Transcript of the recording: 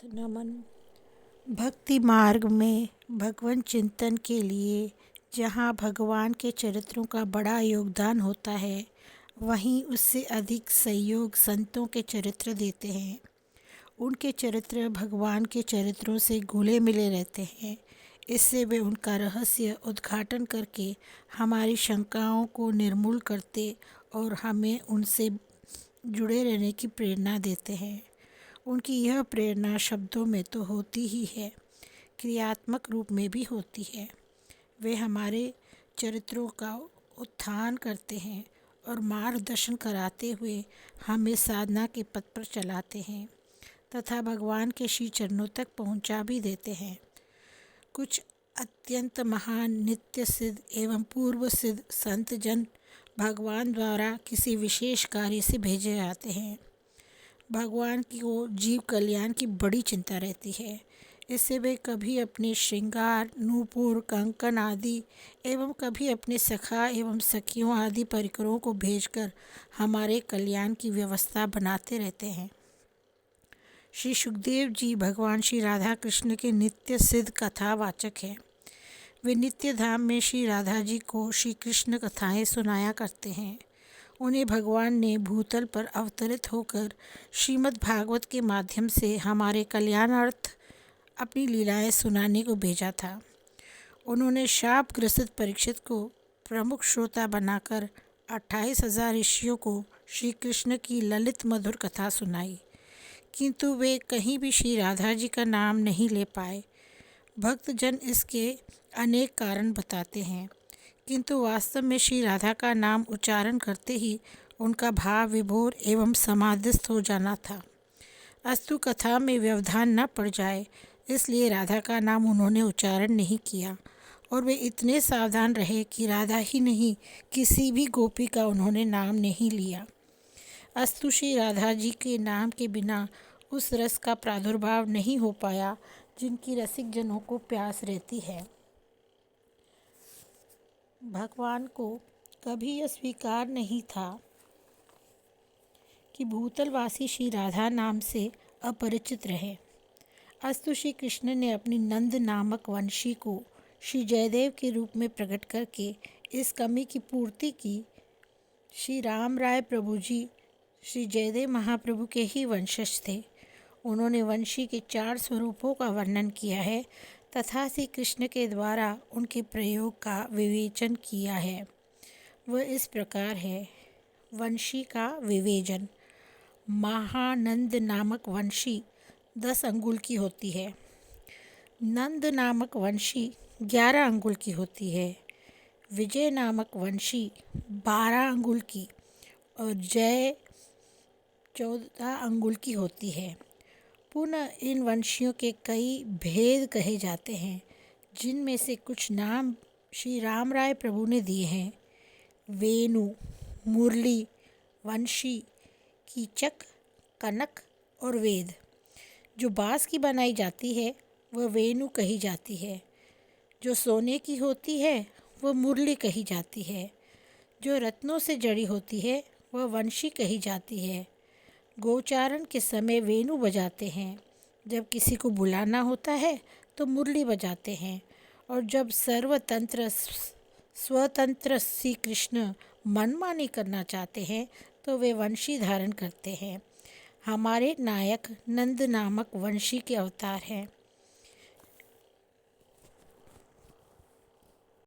नमन। भक्ति मार्ग में भगवान चिंतन के लिए जहाँ भगवान के चरित्रों का बड़ा योगदान होता है, वहीं उससे अधिक सहयोग संतों के चरित्र देते हैं। उनके चरित्र भगवान के चरित्रों से घुले मिले रहते हैं। इससे वे उनका रहस्य उद्घाटन करके हमारी शंकाओं को निर्मूल करते और हमें उनसे जुड़े रहने की प्रेरणा देते हैं। उनकी यह प्रेरणा शब्दों में तो होती ही है, क्रियात्मक रूप में भी होती है। वे हमारे चरित्रों का उत्थान करते हैं और मार्गदर्शन कराते हुए हमें साधना के पथ पर चलाते हैं तथा भगवान के श्री चरणों तक पहुंचा भी देते हैं। कुछ अत्यंत महान नित्य सिद्ध एवं पूर्व सिद्ध संत जन भगवान द्वारा किसी विशेष कार्य से भेजे जाते हैं। भगवान को जीव कल्याण की बड़ी चिंता रहती है। इससे वे कभी अपने श्रृंगार, नूपुर, कंकन आदि एवं कभी अपने सखा एवं सखियों आदि परिकरों को भेजकर हमारे कल्याण की व्यवस्था बनाते रहते हैं। श्री सुखदेव जी भगवान श्री राधा कृष्ण के नित्य सिद्ध कथावाचक हैं। वे नित्य धाम में श्री राधा जी को श्री कृष्ण कथाएं सुनाया करते हैं। उन्हें भगवान ने भूतल पर अवतरित होकर श्रीमद् भागवत के माध्यम से हमारे कल्याणार्थ अपनी लीलाएं सुनाने को भेजा था। उन्होंने शाप ग्रसित परीक्षित को प्रमुख श्रोता बनाकर 28,000 ऋषियों को श्री कृष्ण की ललित मधुर कथा सुनाई, किंतु वे कहीं भी श्री राधा जी का नाम नहीं ले पाए। भक्तजन इसके अनेक कारण बताते हैं, किंतु वास्तव में श्री राधा का नाम उच्चारण करते ही उनका भाव विभोर एवं समाधिस्थ हो जाना था। अस्तु कथा में व्यवधान न पड़ जाए, इसलिए राधा का नाम उन्होंने उच्चारण नहीं किया और वे इतने सावधान रहे कि राधा ही नहीं, किसी भी गोपी का उन्होंने नाम नहीं लिया। अस्तु श्री राधा जी के नाम के बिना उस रस का प्रादुर्भाव नहीं हो पाया जिनकी रसिक जनों को प्यास रहती है। भगवान को कभी यह स्वीकार नहीं था कि भूतलवासी श्री राधा नाम से अपरिचित रहे। अस्तु श्री कृष्ण ने अपनी नंद नामक वंशी को श्री जयदेव के रूप में प्रकट करके इस कमी की पूर्ति की। श्री राम राय प्रभु जी श्री जयदेव महाप्रभु के ही वंशज थे। उन्होंने वंशी के 4 स्वरूपों का वर्णन किया है तथा श्री कृष्ण के द्वारा उनके प्रयोग का विवेचन किया है। वह इस प्रकार है। वंशी का विवेचन। महानंद नामक वंशी 10 अंगुल की होती है। नंद नामक वंशी 11 अंगुल की होती है। विजय नामक वंशी 12 अंगुल की और जय 14 अंगुल की होती है। पुनः इन वंशियों के कई भेद कहे जाते हैं, जिनमें से कुछ नाम श्री राम राय प्रभु ने दिए हैं। वेणु, मुरली, वंशी, कीचक, कनक और वेद। जो बाँस की बनाई जाती है वह वेणु कही जाती है। जो सोने की होती है वह मुरली कही जाती है। जो रत्नों से जड़ी होती है वह वंशी कही जाती है। गोचारण के समय वेणु बजाते हैं, जब किसी को बुलाना होता है तो मुरली बजाते हैं, और जब सर्वतंत्र स्वतंत्र श्री कृष्ण मनमानी करना चाहते हैं तो वे वंशी धारण करते हैं। हमारे नायक नंद नामक वंशी के अवतार हैं।